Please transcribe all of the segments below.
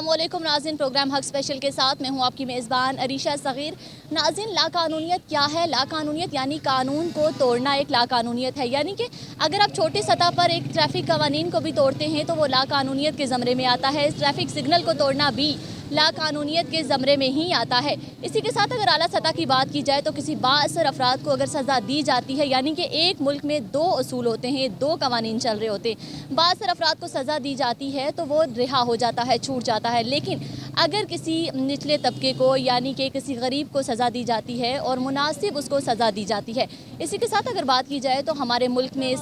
अस्सलाम वालेकुम नाज़रीन, प्रोग्राम हक स्पेशल के साथ मैं हूं आपकी मेज़बान अरीशा सग़ीर। नाज़रीन, लाक़ानूनियत क्या है? लाक़ानूनियत यानी कानून को तोड़ना एक लाक़ानूनियत है। यानी कि अगर आप छोटी सतह पर एक ट्रैफ़िक कवानीन को भी तोड़ते हैं तो वो लाक़ानूनियत के ज़मरे में आता है। ट्रैफ़िक सिग्नल को तोड़ना भी लाक़ानूनियत के ज़मरे में ही आता है। इसी के साथ अगर आला सतह की बात की जाए तो किसी बाअसर अफराद को अगर सज़ा दी जाती है, यानी कि एक मुल्क में दो असूल होते हैं, दो कवानीन चल रहे होते हैं। बाअसर अफराद को सज़ा दी जाती है तो वो रिहा हो जाता है, छूट जाता है। लेकिन अगर किसी निचले तबके को यानी कि किसी गरीब को सज़ा दी जाती है और मुनासिब उसको सज़ा दी जाती है। इसी के साथ अगर बात की जाए तो हमारे मुल्क में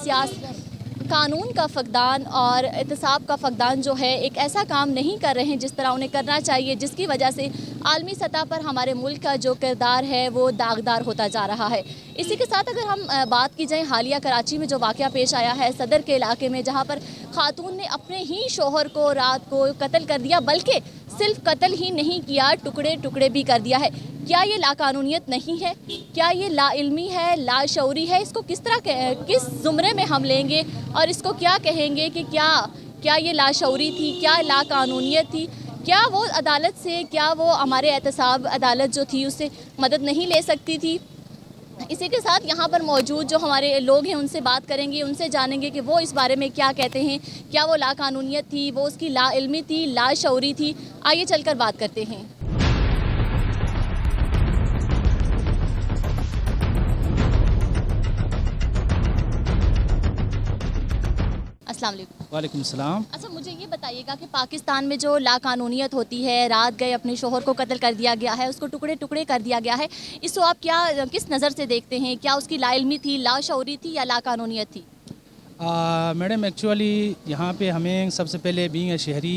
कानून का फ़क़दान और एहतसाब का फ़क़दान जो है एक ऐसा काम नहीं कर रहे हैं जिस तरह उन्हें करना चाहिए, जिसकी वजह से आलमी सतह पर हमारे मुल्क का जो किरदार है वो दागदार होता जा रहा है। इसी के साथ अगर हम बात की जाए हालिया कराची में जो वाक़या पेश आया है सदर के इलाके में, जहाँ पर खातून ने अपने ही शोहर को रात को कत्ल कर दिया, बल्कि सिर्फ कत्ल ही नहीं किया, टुकड़े टुकड़े भी कर दिया है। क्या ये लाकानूनियत नहीं है? क्या ये लाइल्मी है, लाशऊरी है? इसको किस ज़ुमरे में हम लेंगे और इसको क्या कहेंगे कि क्या ये लाशऊरी थी, क्या लाकानूनियत थी? क्या वो अदालत से, क्या वो हमारे एहतसाब अदालत जो थी उससे मदद नहीं ले सकती थी? इसी के साथ यहाँ पर मौजूद जो हमारे लोग हैं उनसे बात करेंगे, उनसे जानेंगे कि वो इस बारे में क्या कहते हैं। क्या वो लाकानूनियत थी, वो उसकी लाइल्मी थी, लाशऊरी थी? आइए चलकर बात करते हैं। अस्सलाम वालेकुम। वालेकुम सलाम। अच्छा, मुझे ये बताइएगा कि पाकिस्तान में जो लाकानूनियत होती है, रात गए अपने शोहर को कत्ल कर दिया गया है, उसको टुकड़े टुकड़े कर दिया गया है, इसको आप किस नज़र से देखते हैं? क्या उसकी लाइल्मी थी, लाशऊरी थी या लाकानूनियत थी? मैडम, एक्चुअली यहाँ पे हमें सबसे पहले बीइंग ए शहरी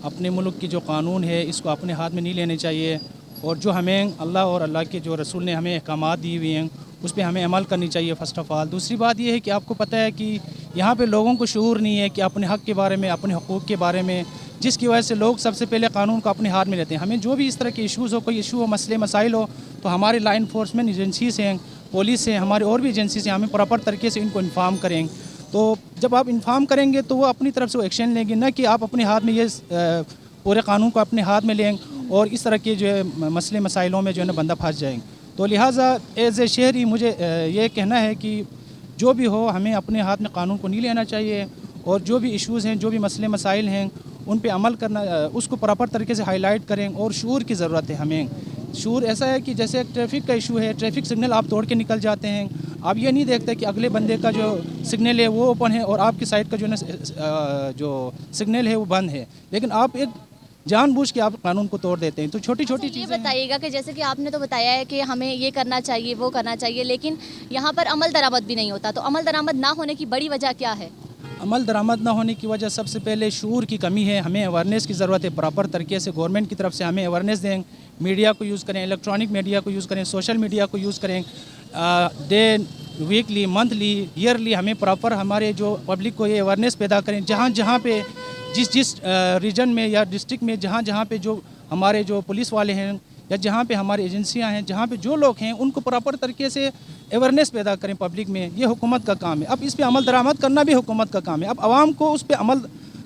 अपने मुल्क की जो कानून है इसको अपने हाथ में नहीं लेने चाहिए, और जो हमें अल्लाह और अल्लाह के जो रसूल ने हमें अहकामात दी हुई हैं उस पर हमें अमल करनी चाहिए फ़र्स्ट ऑफ़ ऑल। दूसरी बात यह है कि आपको पता है कि यहाँ पे लोगों को शऊर नहीं है कि अपने हक़ के बारे में, अपने हकूक़ के बारे में, जिसकी वजह से लोग सबसे पहले कानून को अपने हाथ में लेते हैं। हमें जो भी इस तरह के इशूज़ हो, कोई इशू हो, मसले मसाइल हो, तो हमारे लॉ इन्फोर्समेंट एजेंसीज़ हैं, पुलिस हैं, हमारे और भी एजेंसीज़ हैं, हमें प्रॉपर तरीके से इनको इन्फॉर्म करें। तो जब आप इन्फॉर्म करेंगे तो वो अपनी तरफ से वो एक्शन लेंगे, ना कि आप अपने हाथ में ये पूरे कानून को अपने हाथ में लें और इस तरह के जो है मसले मसाइलों में जो है ना बंदा फंस जाएंगे। तो लिहाजा एज़ ए शहरी मुझे ये कहना है कि जो भी हो हमें अपने हाथ में कानून को नहीं लेना चाहिए, और जो भी इश्यूज़ हैं, जो भी मसले मसाइल हैं, उन पे अमल करना, उसको प्रॉपर तरीके से हाईलाइट करें। और शऊर की ज़रूरत है हमें। शऊर ऐसा है कि जैसे ट्रैफिक का इशू है, ट्रैफिक सिग्नल आप तोड़ के निकल जाते हैं, आप ये नहीं देखते कि अगले बंदे का जो सिग्नल है वो ओपन है और आपकी साइड का जो है जो सिग्नल है वो बंद है, लेकिन आप एक जानबूझ के आप कानून को तोड़ देते हैं। तो छोटी छोटी चीज़ें बताइएगा कि जैसे कि आपने तो बताया है कि हमें ये करना चाहिए, वो करना चाहिए, लेकिन यहाँ पर अमल दरामद भी नहीं होता। तो अमल दरामद ना होने की बड़ी वजह क्या है? अमल दरामद ना होने की वजह सबसे पहले शऊर की कमी है। हमें अवेयरनेस की ज़रूरत है, प्रॉपर तरीके से गवर्नमेंट की तरफ से हमें अवेयरनेस दें। मीडिया को यूज़ करें, इलेक्ट्रॉनिक मीडिया को यूज़ करें, सोशल मीडिया को यूज़ करें, डे, वीकली, मंथली, ईयरली हमें प्रॉपर हमारे जो पब्लिक को ये अवेयरनेस पैदा करें। जहाँ जहाँ पे जिस रीजन में या डिस्ट्रिक्ट में जहाँ जहाँ पे जो हमारे जो पुलिस वाले हैं या जहाँ पे हमारी एजेंसियाँ हैं, जहाँ पे जो लोग हैं, उनको प्रॉपर तरीके से अवेयरनेस पैदा करें पब्लिक में। ये हुकूमत का काम है। अब इस पे अमल दरामद करना भी हुकूमत का काम है। अब आवाम को उस पर अमल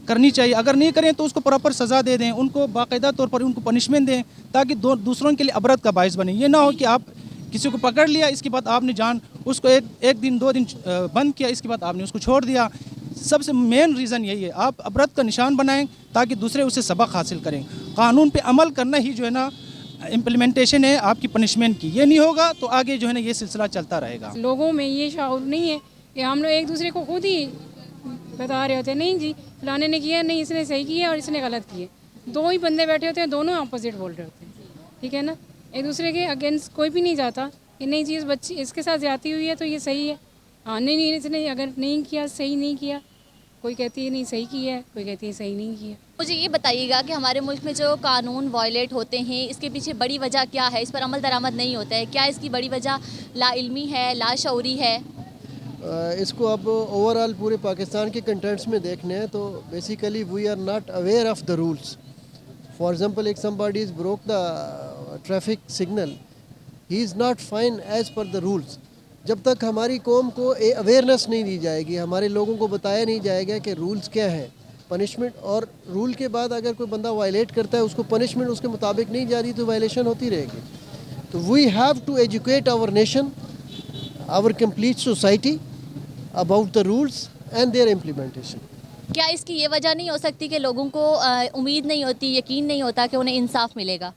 करनी चाहिए। अगर नहीं करें तो उसको प्रॉपर सज़ा दे दें, उनको बाकायदा तौर पर उनको पनिशमेंट दें, ताकि दूसरों के लिए अबरत का बायस बने। ये ना हो कि आप किसी को पकड़ लिया, इसके बाद आपने उसको एक दिन 2 दिन बंद किया, इसके बाद आपने उसको छोड़ दिया। सबसे मेन रीज़न यही है, आप अबरत का निशान बनाएं ताकि दूसरे उससे सबक हासिल करें। कानून पे अमल करना ही जो है ना इम्प्लीमेंटेशन है आपकी पनिशमेंट की। ये नहीं होगा तो आगे जो है ना ये सिलसिला चलता रहेगा। लोगों में ये शऊर नहीं है कि हम लोग एक दूसरे को खुद ही बता रहे होते हैं, नहीं जी फलाने ने किया, नहीं इसने सही किया और इसने गलत किया। दो ही बंदे बैठे होते हैं, दोनों अपोजिट बोल रहे होते हैं, ठीक है ना। एक दूसरे के अगेंस्ट कोई भी नहीं जाता कि नहीं जी इस बच्ची इसके साथ ज्यादती हुई है तो ये सही है। हाँ, नहीं इसने अगर नहीं किया, सही नहीं किया, कोई कहती है नहीं सही किया है, कोई कहती है सही नहीं किया। मुझे ये बताइएगा कि हमारे मुल्क में जो कानून वायलेट होते हैं इसके पीछे बड़ी वजह क्या है? इस पर अमल दरामद नहीं होता है, क्या इसकी बड़ी वजह लाइल्मी है, लाशऊरी है? इसको अब ओवरऑल पूरे पाकिस्तान के कंटेंट्स में देखने हैं तो basically we are not aware of the rules. For example, एक somebody is broke the traffic signal, he is not fine as per the rules. जब तक हमारी कौम को अवेयरनेस नहीं दी जाएगी, हमारे लोगों को बताया नहीं जाएगा कि रूल्स क्या हैं, پنشمنٹ، اور رول کے بعد اگر کوئی بندہ وائلیٹ کرتا ہے اس کو پنشمنٹ اس کے مطابق نہیں جا رہی تو وائلیشن ہوتی رہے گی. تو we have to educate our nation, our complete society about the rules and their implementation. کیا اس کی یہ وجہ نہیں ہو سکتی کہ لوگوں کو امید نہیں ہوتی، یقین نہیں ہوتا کہ انہیں انصاف ملے گا؟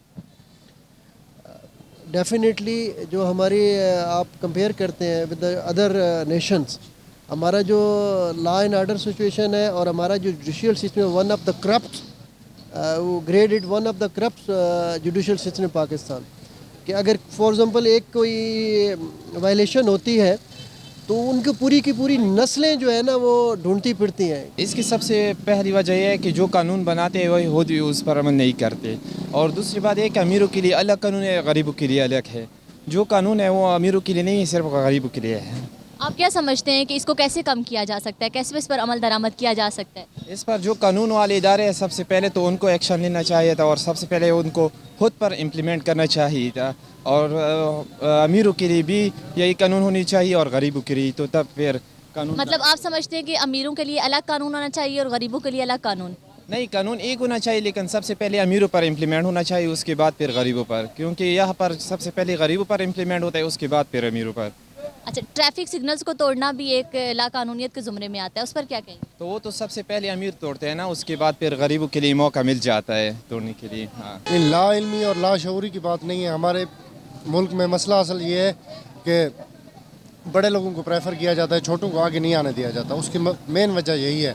ڈیفینیٹلی جو ہماری آپ کمپیئر کرتے ہیں ود ادر نیشنز، ہمارا جو لا اینڈ آرڈر سچویشن ہے اور ہمارا جو جوڈیشل سسٹم ہے، one of the corrupt, graded one of the corrupt judicial system Pakistan. کہ اگر فار ایگزامپل ایک کوئی وائلیشن ہوتی ہے تو ان کی پوری نسلیں جو ہے نا وہ ڈھونڈتی پھرتی ہیں. اس کی سب سے پہلی وجہ یہ ہے کہ جو قانون بناتے ہیں وہی خود بھی اس پر عمل نہیں کرتے، اور دوسری بات یہ کہ امیروں کے لیے الگ قانون ہے، غریبوں کے لیے الگ ہے. جو قانون ہے وہ امیروں کے لیے نہیں ہے، صرف غریبوں کے لیے ہے. آپ کیا سمجھتے ہیں کہ اس کو کیسے کم کیا جا سکتا ہے، کیسے اس پر عمل درآمد کیا جا سکتا ہے؟ اس پر جو قانون والے ادارے ہیں سب سے پہلے تو ان کو ایکشن لینا چاہیے تھا، اور سب سے پہلے ان کو خود پر امپلیمنٹ کرنا چاہیے تھا. اور امیروں کے لیے بھی یہی قانون ہونی چاہیے اور غریبوں کے لیے، تو تب پھر قانون. مطلب آپ سمجھتے ہیں کہ امیروں کے لیے الگ قانون ہونا چاہیے اور غریبوں کے لیے الگ قانون؟ نہیں، قانون ایک ہونا چاہیے، لیکن سب سے پہلے امیروں پر امپلیمنٹ ہونا چاہیے، اس کے بعد پھر غریبوں پر، کیونکہ یہاں پر سب سے پہلے غریبوں پر امپلیمنٹ ہوتا ہے، اس کے بعد پھر امیروں پر. اچھا، ٹریفک سگنلز کو توڑنا بھی ایک لا قانونیت کے زمرے میں آتا ہے، اس پر کیا کہیں گے؟ تو وہ تو سب سے پہلے امیر توڑتے ہیں نا، اس کے بعد پھر غریبوں کے لیے موقع مل جاتا ہے توڑنے کے لیے. ہاں، لا علمی اور لا شعوری کی بات نہیں ہے. ہمارے ملک میں مسئلہ اصل یہ ہے کہ بڑے لوگوں کو پریفر کیا جاتا ہے، چھوٹوں کو آگے نہیں آنے دیا جاتا. اس کی مین وجہ یہی ہے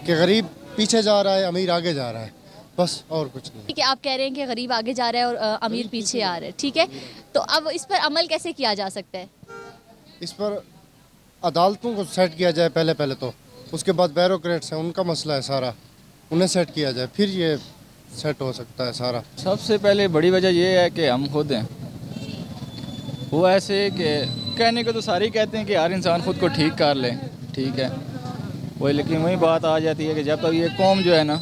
کہ غریب پیچھے جا رہا ہے، امیر آگے جا رہا ہے، بس اور کچھ نہیں. ٹھیک ہے، آپ کہہ رہے ہیں کہ غریب آگے جا رہا ہے اور امیر پیچھے آ رہا ہے، ٹھیک ہے، تو اب اس پر عمل کیسے کیا جا سکتا ہے؟ اس پر عدالتوں کو سیٹ کیا جائے پہلے تو، اس کے بعد بیوروکریٹس ہیں، ان کا مسئلہ ہے سارا، انہیں سیٹ کیا جائے، پھر یہ سیٹ ہو سکتا ہے سارا. سب سے پہلے بڑی وجہ یہ ہے کہ ہم خود ہیں. وہ ایسے کہ کہنے کو تو سارے ہی کہتے ہیں کہ ہر انسان خود کو ٹھیک کر لے، ٹھیک ہے وہی، لیکن وہی بات آ جاتی ہے کہ جب تک یہ قوم جو ہے نا،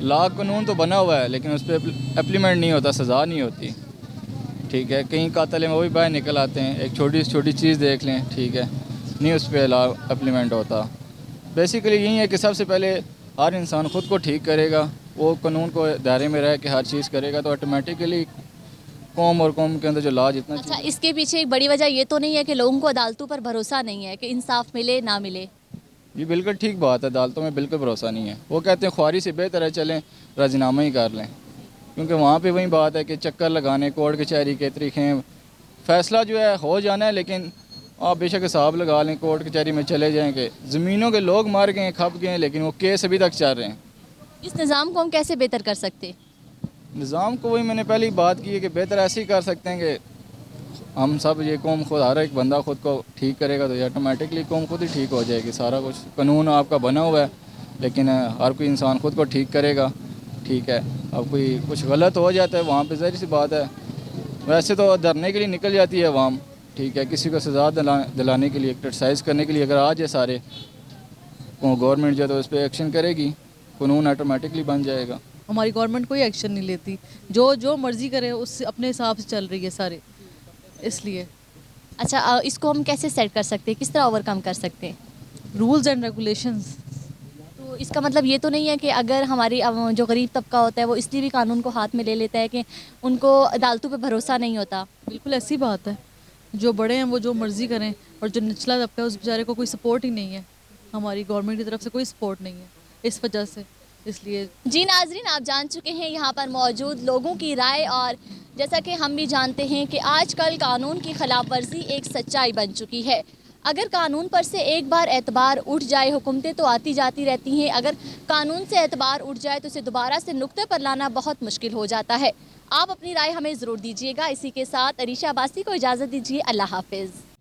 لا قانون تو بنا ہوا ہے لیکن اس پہ اپلیمنٹ نہیں ہوتا، سزا نہیں ہوتی، ٹھیک ہے. کہیں قاتل ہیں وہ بھی باہر نکل آتے ہیں، ایک چھوٹی سے چھوٹی چیز دیکھ لیں، ٹھیک ہے، نہیں اس پہ لا اپلیمنٹ ہوتا. بیسیکلی یہی ہے کہ سب سے پہلے ہر انسان خود کو ٹھیک کرے گا، وہ قانون کو دائرے میں رہ کے ہر چیز کرے گا، تو آٹومیٹیکلی قوم اور قوم کے اندر جو لا جتنا. اچھا، اس کے پیچھے ایک بڑی وجہ یہ تو نہیں ہے کہ لوگوں کو عدالتوں پر بھروسہ نہیں ہے کہ انصاف ملے نہ ملے؟ یہ بالکل ٹھیک بات ہے، عدالتوں میں بالکل بھروسہ نہیں ہے. وہ کہتے ہیں خواری سے بہتر ہے چلیں راضینامہ ہی کر لیں، کیونکہ وہاں پہ وہی بات ہے کہ چکر لگانے، کورٹ کچہری کے طریقے، فیصلہ جو ہے ہو جانا ہے، لیکن آپ بے شک حساب لگا لیں کورٹ کچہری میں چلے جائیں کہ زمینوں کے لوگ مار گئے ہیں، کھپ گئے ہیں، لیکن وہ کیس ابھی تک چل رہے ہیں. اس نظام کو ہم کیسے بہتر کر سکتے؟ نظام کو وہی میں نے پہلے ہی بات کی ہے کہ بہتر ایسے ہی کر سکتے ہیں کہ ہم سب یہ قوم خود، ہر ایک بندہ خود کو ٹھیک کرے گا تو یہ آٹومیٹکلی قوم خود ہی ٹھیک ہو جائے گی. سارا کچھ قانون آپ کا بنا ہوا ہے، لیکن ہر کوئی انسان خود کو ٹھیک کرے گا، ٹھیک ہے. اب کوئی کچھ غلط ہو جاتا ہے وہاں پہ ظاہر سی بات ہے، ویسے تو دھرنے کے لیے نکل جاتی ہے عوام، ٹھیک ہے، کسی کو سزا دلانے کے لیے، کرٹیسائز کرنے کے لیے اگر آ جائے سارے گورنمنٹ جو ہے تو اس پہ ایکشن کرے گی، قانون آٹومیٹکلی بن جائے گا. ہماری گورنمنٹ کوئی ایکشن نہیں لیتی، جو مرضی کرے اس سے اپنے حساب سے چل رہی ہے سارے، اس لیے. اچھا، اس کو ہم کیسے سیٹ کر سکتے ہیں، کس طرح اوور کم کر سکتے ہیں؟ Rules and regulations. تو اس کا مطلب یہ تو نہیں ہے کہ اگر ہماری جو غریب طبقہ ہوتا ہے وہ اس لیے بھی قانون کو ہاتھ میں لے لیتا ہے کہ ان کو عدالتوں پہ بھروسہ نہیں ہوتا؟ بالکل ایسی بات ہے، جو بڑے ہیں وہ جو مرضی کریں، اور جو نچلا طبقہ ہے اس بیچارے کو کوئی سپورٹ ہی نہیں ہے، ہماری گورنمنٹ کی طرف سے کوئی سپورٹ نہیں ہے اس وجہ سے، اس لیے. جی ناظرین، آپ جان چکے ہیں یہاں پر موجود لوگوں کی رائے، اور جیسا کہ ہم بھی جانتے ہیں کہ آج کل قانون کی خلاف ورزی ایک سچائی بن چکی ہے. اگر قانون پر سے ایک بار اعتبار اٹھ جائے، حکومتیں تو آتی جاتی رہتی ہیں، اگر قانون سے اعتبار اٹھ جائے تو اسے دوبارہ سے نقطے پر لانا بہت مشکل ہو جاتا ہے. آپ اپنی رائے ہمیں ضرور دیجیے گا. اسی کے ساتھ عریشہ عباسی کو اجازت دیجیے. اللہ حافظ.